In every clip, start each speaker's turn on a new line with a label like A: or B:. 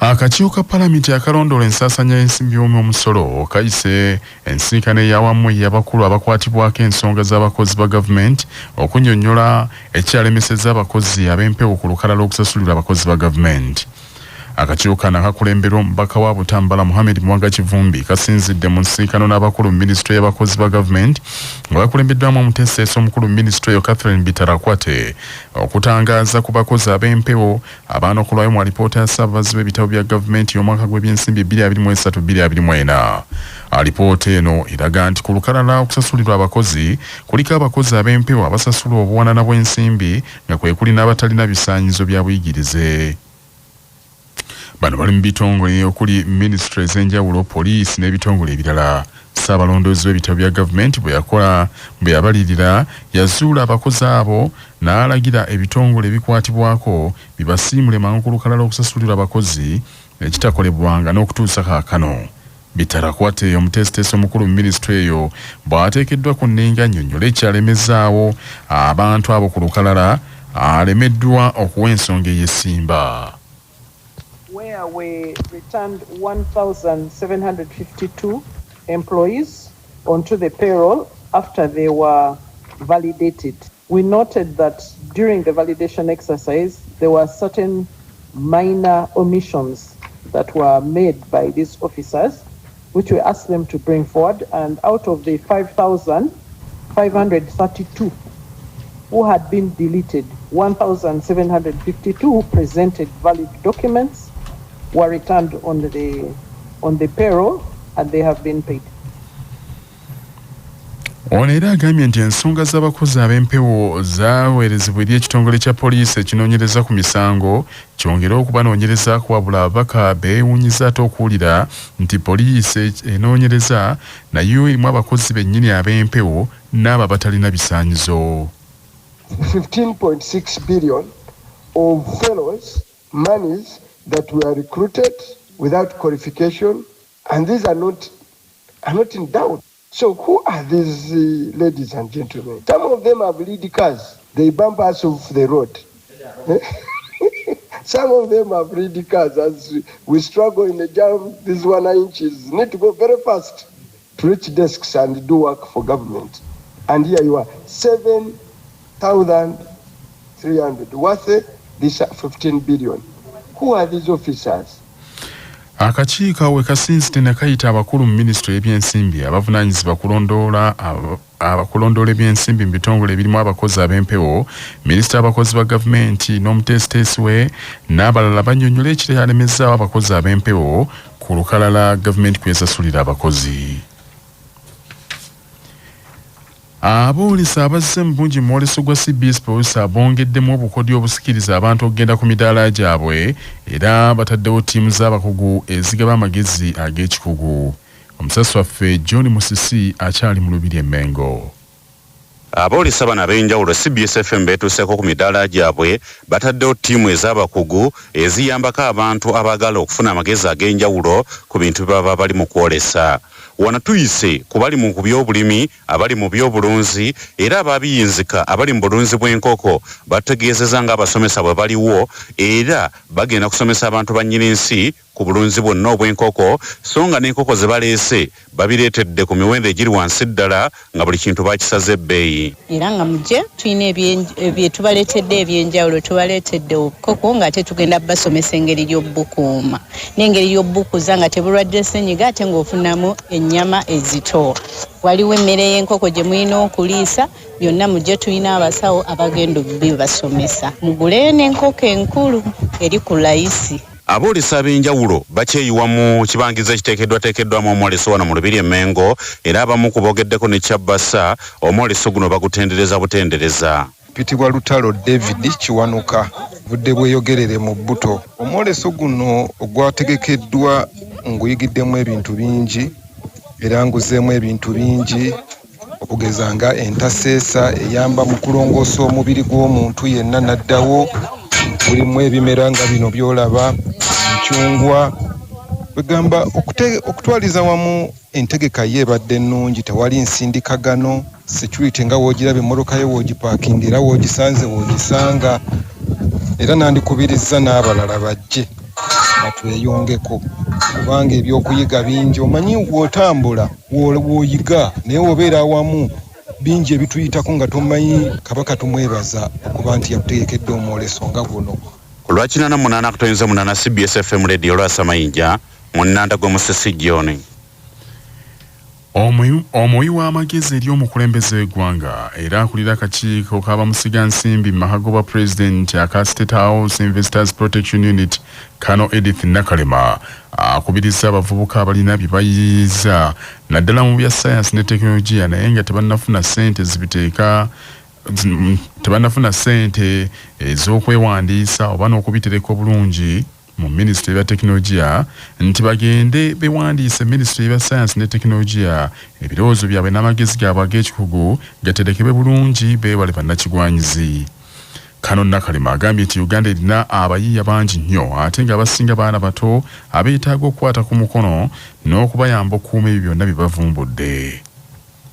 A: Akakiiko ka Paalamenti akalondoola ensaasanya y'ensimbi y'omusolo kayise ensisinkano ey'awamu y'abakulu abakwatibwako ensonga z'abakozi ba gavumenti okunnyonnyola ekyalemesezza abakozi ab'empewo ku lukalala okusasulira abakozi ba gavumenti. Akakiiko kano kakulemberwa omubaka wa Butambala Mohamed Mwanga Kivumbi kasinzidde mu nsisinkano n'abakulu mu minisitule y'abakozi ba gavumenti nga bakulembeddwamu omuteeseesi omukulu mu minisitule eyo Catherine Bitarakwate okutangaaza ku bakozi ab'empewo abaanokolwayo mu alipoota ya ssaabavuzi b'ebitabo bya gavumenti y'omwaka gw'ebyensimbi 2023-2024. Alipoota eno eraga nti ku lukalala okusasulirwa abakozi kuliko abakozi ab'empewo abasasulwa obuwanana bw'ensimbi nga kwe kuli n'abatalina bisaanyizo bya buyigirize. Bano bali mu bitongole okuli ministry ez'enjawulo, poliisi n'ebitongole ebirala. Ssaabalondoozi w'ebitabo bya gavumenti bwe yabalirira yazuula abakozi abo n'alagira ebitongole ebikwatibwako bibasiimule mangu ku lukalala okusasulira abakozi ekitakolebwanga n'okutuusa kaakano. Bitarakwate omuteesiteesi omukulu mu minisitule eyo bw'ateekeddwa ku nninga annyonnyola ekyalemezaawo abantu abo ku lukalala alemeddwa okuwa ensonga ey'essimba.
B: Where we returned 1,752 employees onto the payroll after they were validated. We noted that during the validation exercise, there were certain minor omissions that were made by these officers, which we asked them to bring forward. And out of the 5,532 who had been deleted, 1,752 who presented valid documents were returned on the payroll and they have been paid.
A: Ono era agambye nti ensonga z'abakozi ab'empewo zaaweerezebwa eri ekitongole kya poliisi ekinoonyereza ku misango kyongera okubanoonyereza kuwabula ababaka beewuunyiza ate okuwulira nti poliisi enoonyereza nayo erimu abakozi bennyini ab'empewo n'abo abatalina bisaanyizo.
C: 15.6 billion of fellows monies that were recruited without qualification, and these are not in doubt. So who are these ladies and gentlemen? Some of them have lead cars. They bump us off the road. Some of them have lead cars. As we struggle in the jam, these 1 inches need to go very fast to reach desks and do work for government. And here you are, 7,300 worth this 15 billion. Who are these officers?
A: Akakiiko we kasinzidde ne kayita abakulu mu minisitule y'ebyensimbi abavunaanyizibwa kulondoola ebyensimbi mu bitongole ebirimu abakozi ab'empewo, minisita abakozi ba gavumenti n'omuteesiteesi we n'abalala bannyonnyola ekyalemezaawo abakozi ab'empewo ku lukalala gavumenti kwesasulira abakozi. Aboolesa abazze mu bungi mu mwoleso gwa CBS Police bongeddemu obukodyo obusikiriza abantu okugenda ku midaala gyabwe era bataddewo ttiimu z'abakugu ezigaba amagezi ag'ekikugu. Omusasi waffe John Musisi akyali mu Lubiri e Mengo.
D: Aboolesa bano ab'enjawulo CBS FM beetuuseeko ku midaala gyabwe bataddewo ttiimu ez'abakugu eziyambako abantu abaagala okufuna amagezi ag'enjawulo ku bintu bye baba bali mu kwolesa. Wano tuyise ku bali mu by'obulimi, abali mu by'obulunzi era ababiyinzika abali mu bulunzi bw'enkoko bategeezeza nga abasomesa bwe baliwo era bagenda kusomesa abantu bannyini nsi ku bulunzi bwonna obw'enkoko so nga n'enkoko ze baleese babireetedde ku miwendo egiri wansi ddala nga buli kintu bakisaze ebbeeyi.
E: Era nga mujje tulina bye tubaleetedde eby'enjawulo, tubaleetedde obukoko ng'ate tugenda basomesa engeri y'obbukuuma n'engeri y'obbukuza nga tebulwadde ssenyiga ate ng'ofunamu ennyama ezito. Waliwo emmere y'enkoko gye mulina okuliisa, byonna mujje tulina abasawo abagenda bibasomesa. Muguleyo n'enkoko enkulu eri ku layisi.
D: Aboolesa ab'enjawulo bakyeyiwa mu kibangizo ekiteekeddwamu omwoleso wano mu Lubiri e Mengo era abamu ku boogeddeko ne Kyabassa omwoleso guno bagutendereza butendereza.
F: Pitibwa Lutalo David Kiwanuka budde bweyogerere mu bbuto. Omwoleso guno ogwategekeddwa nguyigiddemu ebintu bingi era nguzeemu ebintu bingi okugeza nga entaseesa eyamba mu kulongoosa omubiri gw'omuntu yenna naddawo. Mulimu ebimera nga bino byolaba, encyungwa. Begamba okutwaliza wamu entegeka yeebadde ennungi, tewali nsindikagano, security nga woogiraba emmotoka ye woogipaakinga era woogisanze woogisanga. Era nandikubiriza n'abalala bajje batweyongeko kubanga ebyokuyiga bingi omanyi wotambula woyiga naye obeera awamu bingi ebituyitako nga tomanyi kabaka tumwebaza okuba nti yatutegekedde omwoleso nga guno
D: olwakinana munana akutoyinza munana CBS FM radio lwasamayinja munanda gwomusisi John.
A: Omuyi w'amagezi eri omukulembeze w'eggwanga era akulira akakiiko k'abamusigansimbi Mahagoba President aka State House Investors Protection Unit Kano Edith Nakalema akubiriza abavubuka abalina bye bayiyiza naddala mu bya science ne technology naye nga tebannafuna ssente ez'okwewandiisa oba n'okubitereka obulungi mu Ministry ya Teknologiya nti bagende bewandiise Ministry ya Science ne Teknologiya ebirowoozo byabwe n'amagezi gaabwe ag'ekikugu gaterekebwe bulungi beewale bannakigwanyizi. Kano Nakalema agambye nti Uganda erina abayiiya bangi nnyo ate nga abasinga baana bato abeetaaga okukwata ku mukono n'okubayamba okukuuma ebyo byonna bye bavumbudde.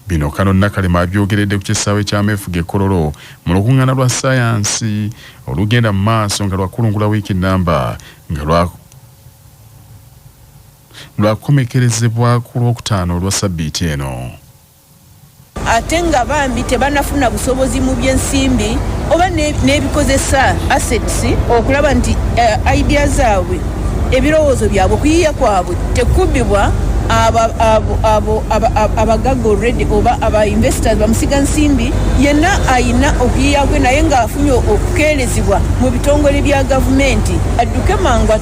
A: Bino Kano Nakalema abyogeredde ku kisaawe kya Mefuge Kololo mu lukuŋŋaana lwa sayansi olugenda mu maaso nga lwakulungula wiiki nnamba nga lwakomekerezebwa ku Lwokutaano olwa sabbiiti eno.
G: Ate nga bambi tebanafuna busobozi mu byensimbi oba n'ebikozesa assets okulaba nti idea zaabwe ebirowoozo byabwe okuyiiya kwabwe tekubbibwa abagaga already oba aba investors bamusiga nsimbi yenna ayina okuyiiya kwe naye ng'afunye okukeerezebwa mu bitongole bya gavumenti adduke mangu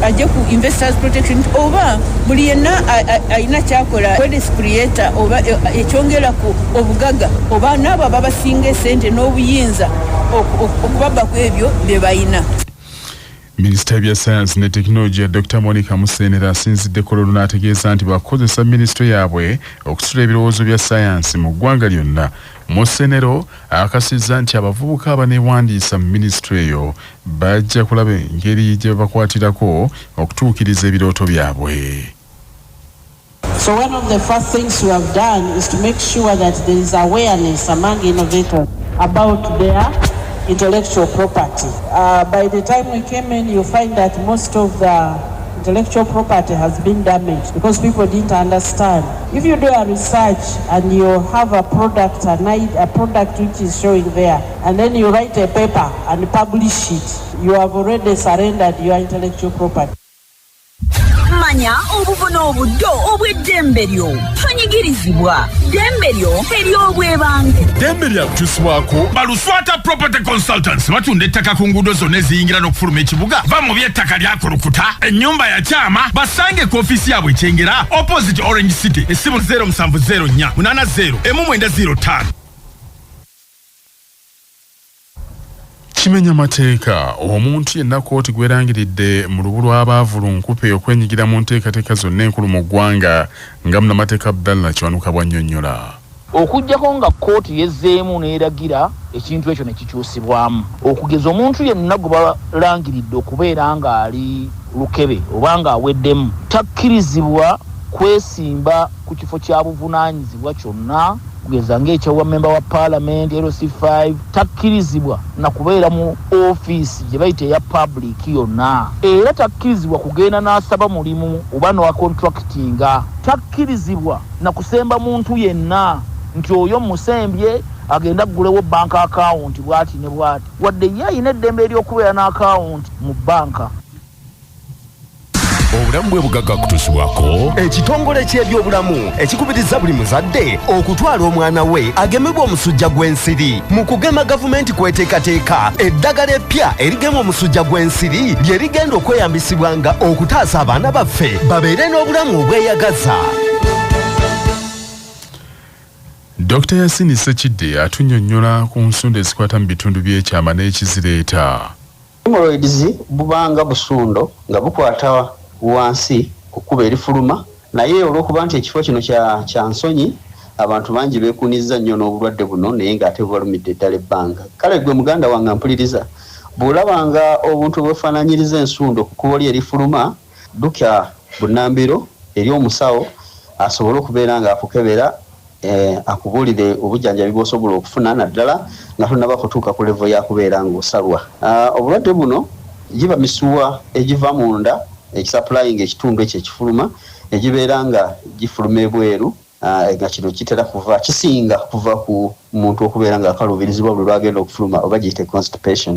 G: ajje ku investors protection oba buli yenna ayina kyakola wealth creator oba ekyongera ku obugaga oba n'abo babasinga esente n'obuyinza okubabba ku ebyo bye bayina.
A: Minisita bya Science ne Technology Dr. Monica Musenera asinzidde Kololo n'ategeeza nti bakozesa minisitule yaabwe okusula ebirowoozo bya science mu ggwanga lyonna. Musenero akasizza nti abavubuka abaneewandiisa mu minisitule eyo bajja kulaba engeri gye bakwatirako okutuukiriza ebirooto byabwe.
H: So one of the first things we have done is to make sure that there is awareness among innovators about their intellectual property. By the time we came in, you find that most of the intellectual property has been damaged because people didn't understand. If you do a research and you have a product, a product which is showing there, and then you write a paper and publish it, you have already surrendered your intellectual property.
I: Manya obuvuno obuddo obw'eddembe lyo tonyigirizibwa ddembe lyo ery'obwebange
J: ddembe lyakukyusibwako baluswata property consultants batunda ettaka ku nguudo zonna eziyingira n'okufuluma ekibuga va mu by'ettaka lyakulukuta ennyumba ya kyama basange ku ofiisi yaabwe ekyengera opposite Orange City essimu 0704 80 1905.
A: Kimenya mateeka omuntu yenna kooti gwerangiridde mu lubu lw'abaavu nkupe okwenyigira mu nteekateeka zonna enkulu mu ggwanga nga munnamateeka Abdallah Kiwanuka bw'annyonnyola.
K: Okujjako nga kooti yezzeemu n'eragira ekintu ekyo ne kikyusibwamu okugeza omuntu yenna gwe balangiridde okubeera ng'ali lukebe oba ng'aweddemu takkirizibwa kwesimba ku kifo kya buvunaanyizibwa kyonna kugeza ng'ekyawa member wa parliament LC5 takkirizibwa na kubeera mu office gye bayita eya public yonna era takkirizibwa kugenda n'asaba mulimu oba n'owa contractinga takkirizibwa na kusemba muntu yenna nti oyo musembye agenda kugulewo bank account bwati ne bwati wadde ye ayina eddembe ery'okubeera n'account mu banka.
J: Obulamu bwe bugagga kutusibwako
L: ekitongole ky'ebyobulamu ekikubiriza buli muzadde okutwala omwana we agemebwa omusujja gw'ensiri. Mu kugema gavumenti kweteekateeka eddagala eppya erigema omusujja gw'ensiri lye rigenda okweyambisibwanga okutaasa abaana baffe babeere n'obulamu obweyagaza.
A: Dr. Yasini Sekidde atunnyonnyola ku nsonda ezikwata mu bitundu by'ekyama n'ekizireeta.
M: Hemorrhoids bubanga busundo nga bukwata wansi kukuba erifuluma naye olw'okuba nti ekifo kino kya nsonyi abantu bangi beekuniza nnyo n'obulwadde buno naye ng'ate bubalumidde ddala ebbanga. Kale gwe muganda wange mpuliriza bw'olabanga obuntu bwefaananyiriza ensundo kukuba oli erifuluma ddukya bunnambiro eri omusawo asobole okubeera ng'akukebera akubuulire obujjanjabi bw'osobola okufuna naddala nga tonnaba kutuuka ku levo yakubeera ng'osalwa. Obulwadde buno giba misuwa egiva munda ekisupplying ekitundu ekyo ekifuluma egibeera nga gifuluma ebweru nga kino kitera kisinga kuva ku muntu okubeera nga akaluubirizibwa buli lwagenda okufuluma oba giyite constipation.